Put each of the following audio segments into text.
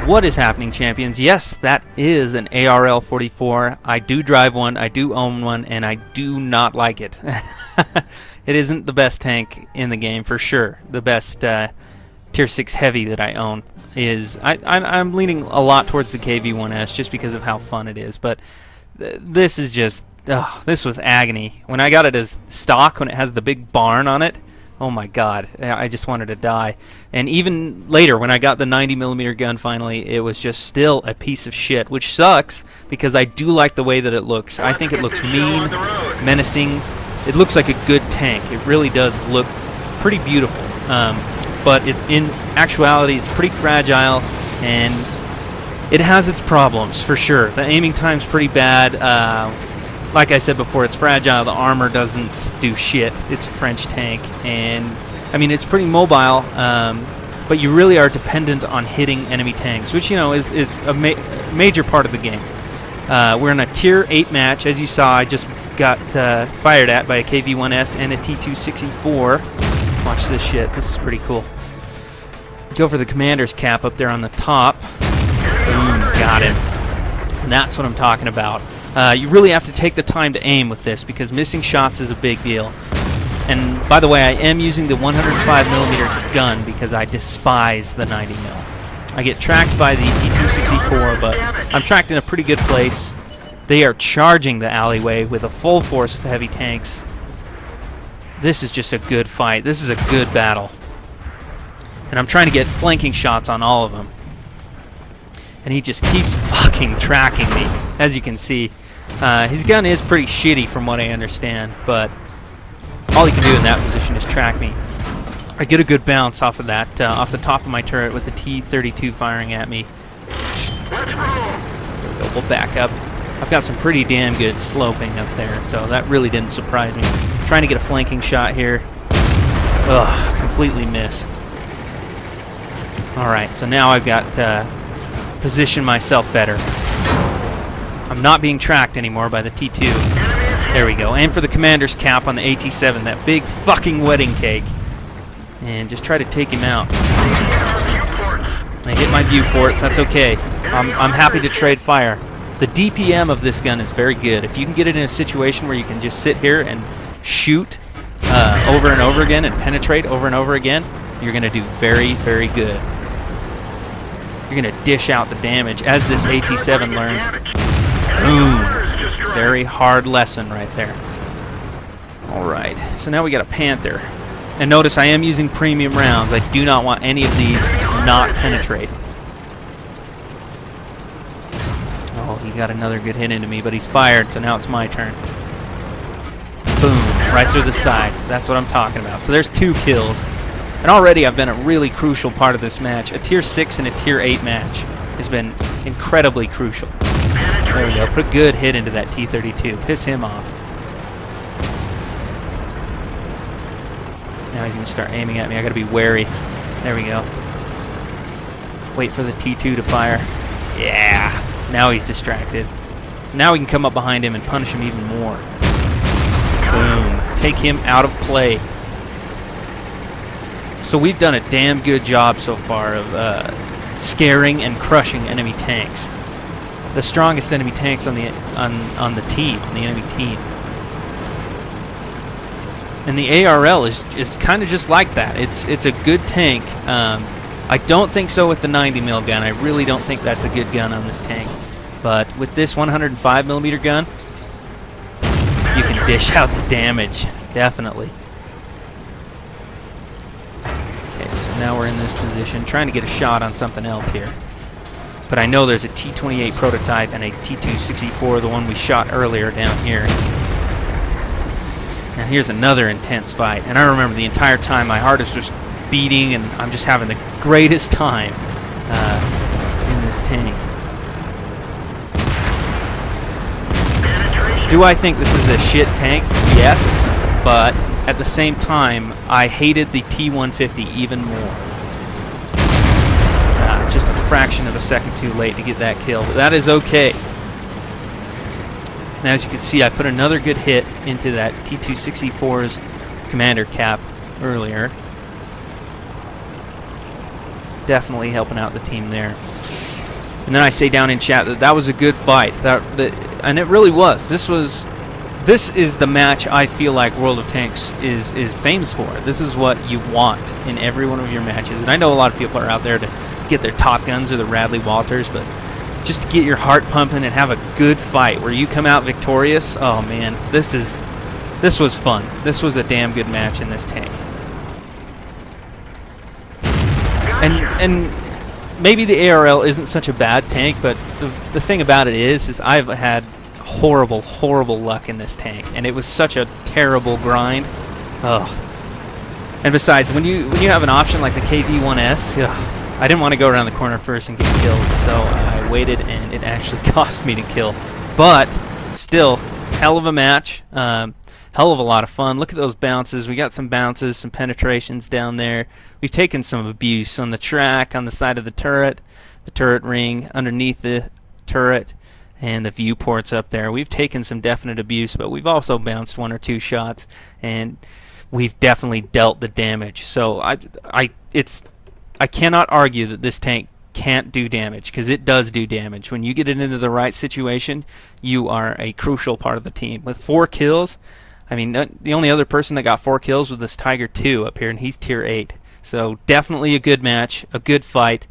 What is happening, champions? Yes, that is an ARL 44. I do drive one, I do own one, and I do not like it. It isn't the best tank in the game, for sure. The best Tier 6 heavy that I own is... I'm leaning a lot towards the KV-1S just because of how fun it is, but this is just... this was agony. When I got it as stock, when it has the big barn on it, oh my god, I just wanted to die. And even later, when I got the 90mm gun finally, it was just still a piece of shit, which sucks because I do like the way that it looks. I think it looks mean, menacing. It looks like a good tank. It really does look pretty beautiful. But in actuality, it's pretty fragile, and it has its problems, for sure. The aiming time's pretty bad. Like I said before, it's fragile. The armor doesn't do shit. It's a French tank, and I mean it's pretty mobile. But you really are dependent on hitting enemy tanks, which is a major part of the game. We're in a Tier 8 match, as you saw. I just got fired at by a KV-1S and a T264. Watch this shit. This is pretty cool. Go for the commander's cap up there on the top. Boom, got him. And that's what I'm talking about. You really have to take the time to aim with this because missing shots is a big deal. And by the way, I am using the 105mm gun because I despise the 90mm. I get tracked by the T264, but I'm tracked in a pretty good place. They are charging the alleyway with a full force of heavy tanks. This is just a good fight. This is a good battle. And I'm trying to get flanking shots on all of them. And he just keeps fucking tracking me, as you can see. His gun is pretty shitty from what I understand, but all he can do in that position is track me. I get a good bounce off of that, off the top of my turret with the T-32 firing at me. There we go, we'll back up. I've got some pretty damn good sloping up there, so that really didn't surprise me. Trying to get a flanking shot here. Ugh, completely miss. Alright, so now I've got position myself better. I'm not being tracked anymore by the T2. There we go. Aim for the commander's cap on the AT-7, that big fucking wedding cake. And just try to take him out. I hit my viewports, that's okay. I'm happy to trade fire. The DPM of this gun is very good. If you can get it in a situation where you can just sit here and shoot over and over again and penetrate over and over again, you're going to do very, very good. You're going to dish out the damage, as this AT-7 learned. Boom. Very hard lesson right there. Alright, so now we got a Panther. And notice I am using premium rounds. I do not want any of these to not penetrate. Oh, he got another good hit into me, but he's fired, so now it's my turn. Boom, right through the side. That's what I'm talking about. So there's 2 kills. And already I've been a really crucial part of this match. A Tier 6 and a Tier 8 match has been incredibly crucial. There we go. Put a good hit into that T-32. Piss him off. Now he's going to start aiming at me. I got to be wary. There we go. Wait for the T2 to fire. Yeah. Now he's distracted. So now we can come up behind him and punish him even more. Boom. Take him out of play. So we've done a damn good job so far of scaring and crushing enemy tanks. The strongest enemy tanks on the team, on the enemy team. And the ARL is kind of just like that. It's a good tank. I don't think so with the 90mm gun. I really don't think that's a good gun on this tank. But with this 105mm gun, you can dish out the damage, definitely. Okay, so now we're in this position, trying to get a shot on something else here. But I know there's a T-28 prototype and a T-264, the one we shot earlier down here. Now here's another intense fight, and I remember the entire time my heart is just beating, and I'm just having the greatest time in this tank. Do I think this is a shit tank? Yes, but at the same time, I hated the T-150 even more. Just a fraction of a second too late to get that kill, but that is okay. And as you can see, I put another good hit into that T-264's commander cap earlier. Definitely helping out the team there. And then I say down in chat that that was a good fight. And it really was. This is the match I feel like World of Tanks is famous for. This is what you want in every one of your matches. And I know a lot of people are out there to get their Top Guns or the Radley Walters, but just to get your heart pumping and have a good fight where you come out victorious, oh man, this was fun. This was a damn good match in this tank. And maybe the ARL isn't such a bad tank, but the thing about it is I've had horrible luck in this tank, and it was such a terrible grind. Ugh. And besides, when you have an option like the KV-1S, I didn't want to go around the corner first and get killed, so I waited, and it actually cost me to kill. But still, hell of a match. Hell of a lot of fun. Look at those bounces. We got some bounces, some penetrations down there. We've taken some abuse on the track, on the side of the turret ring, underneath the turret, and the viewports up there. We've taken some definite abuse, but we've also bounced 1 or 2 shots, and we've definitely dealt the damage. So I cannot argue that this tank can't do damage, because it does do damage. When you get it into the right situation, you are a crucial part of the team. With 4 kills, I mean, the only other person that got 4 kills was this Tiger 2 up here, and he's tier 8. So definitely a good match, a good fight.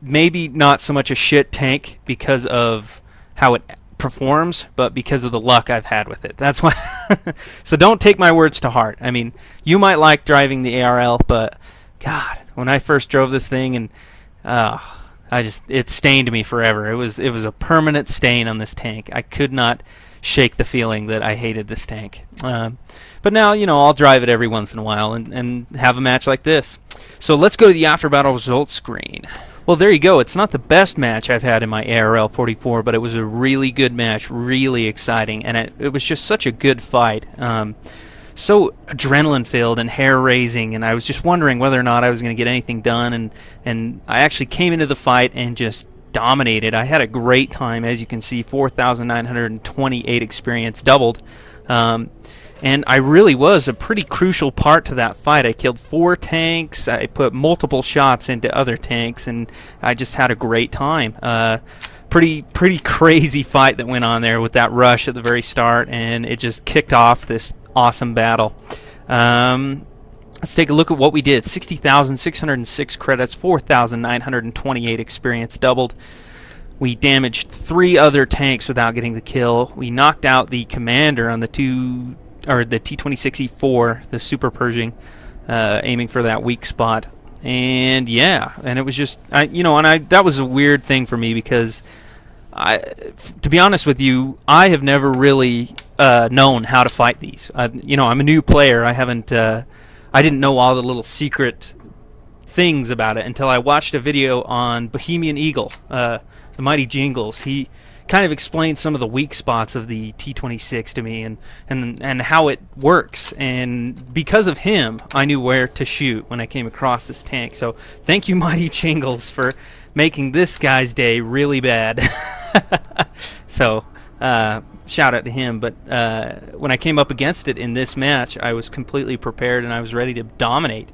Maybe not so much a shit tank because of how it performs, but because of the luck I've had with it. That's why. So don't take my words to heart. I mean, you might like driving the ARL, but God, when I first drove this thing, and it stained me forever. It was a permanent stain on this tank. I could not shake the feeling that I hated this tank. But now, I'll drive it every once in a while and have a match like this. So let's go to the after battle results screen. Well, there you go. It's not the best match I've had in my ARL 44, but it was a really good match, really exciting, and it was just such a good fight. So adrenaline-filled and hair-raising, and I was just wondering whether or not I was going to get anything done, and I actually came into the fight and just dominated. I had a great time. As you can see, 4,928 experience, doubled. And I really was a pretty crucial part to that fight. I killed 4 tanks, I put multiple shots into other tanks, and I just had a great time. Pretty crazy fight that went on there with that rush at the very start, and it just kicked off this awesome battle. Let's take a look at what we did. 60,606 credits, 4,928 experience, doubled. We damaged 3 other tanks without getting the kill. We knocked out the commander on the T-26E4, the Super Pershing, aiming for that weak spot. And yeah, and it was just, that was a weird thing for me, because to be honest with you, I have never really known how to fight these. I'm a new player. I didn't know all the little secret things about it until I watched a video on Bohemian Eagle, the Mighty Jingles. He kind of explained some of the weak spots of the T-26 to me, and how it works. And because of him, I knew where to shoot when I came across this tank. So thank you, Mighty Jingles, for making this guy's day really bad. So shout out to him. But when I came up against it in this match, I was completely prepared and I was ready to dominate.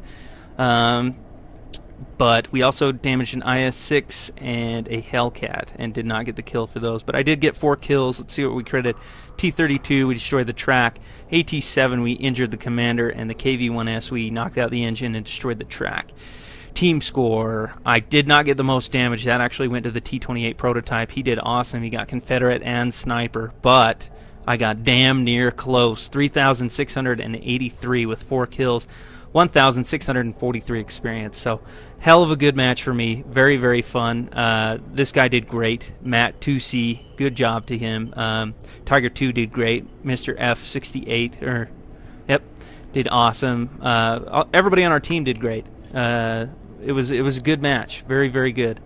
But we also damaged an IS-6 and a Hellcat and did not get the kill for those. But I did get 4 kills. Let's see what we credit. T-32, we destroyed the track. AT-7, we injured the commander. And the KV-1S, we knocked out the engine and destroyed the track. Team score, I did not get the most damage. That actually went to the T-28 prototype. He did awesome. He got Confederate and Sniper. But I got damn near close. 3,683 with 4 kills. 1,643 experience. So hell of a good match for me. Very, very fun. This guy did great. Matt 2C, good job to him. Tiger 2 did great. Mr. F68, did awesome. Everybody on our team did great. It was a good match. Very, very good.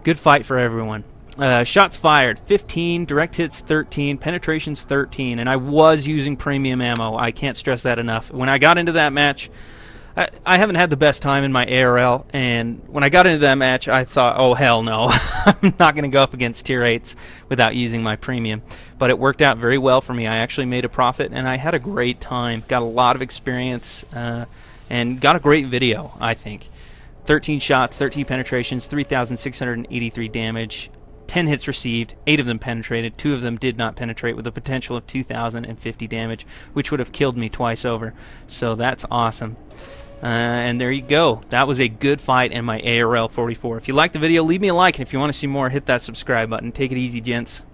Good fight for everyone. Shots fired 15, direct hits 13, penetrations 13, and I was using premium ammo. I can't stress that enough. When I got into that match, I haven't had the best time in my ARL, and when I got into that match, I thought, oh hell no, I'm not going to go up against tier 8s without using my premium. But it worked out very well for me. I actually made a profit, and I had a great time. Got a lot of experience, and got a great video, I think. 13 shots, 13 penetrations, 3,683 damage, 10 hits received, 8 of them penetrated, 2 of them did not penetrate, with a potential of 2,050 damage, which would have killed me twice over. So that's awesome. And there you go. That was a good fight in my ARL 44. If you liked the video, leave me a like, and if you want to see more, hit that subscribe button. Take it easy, gents.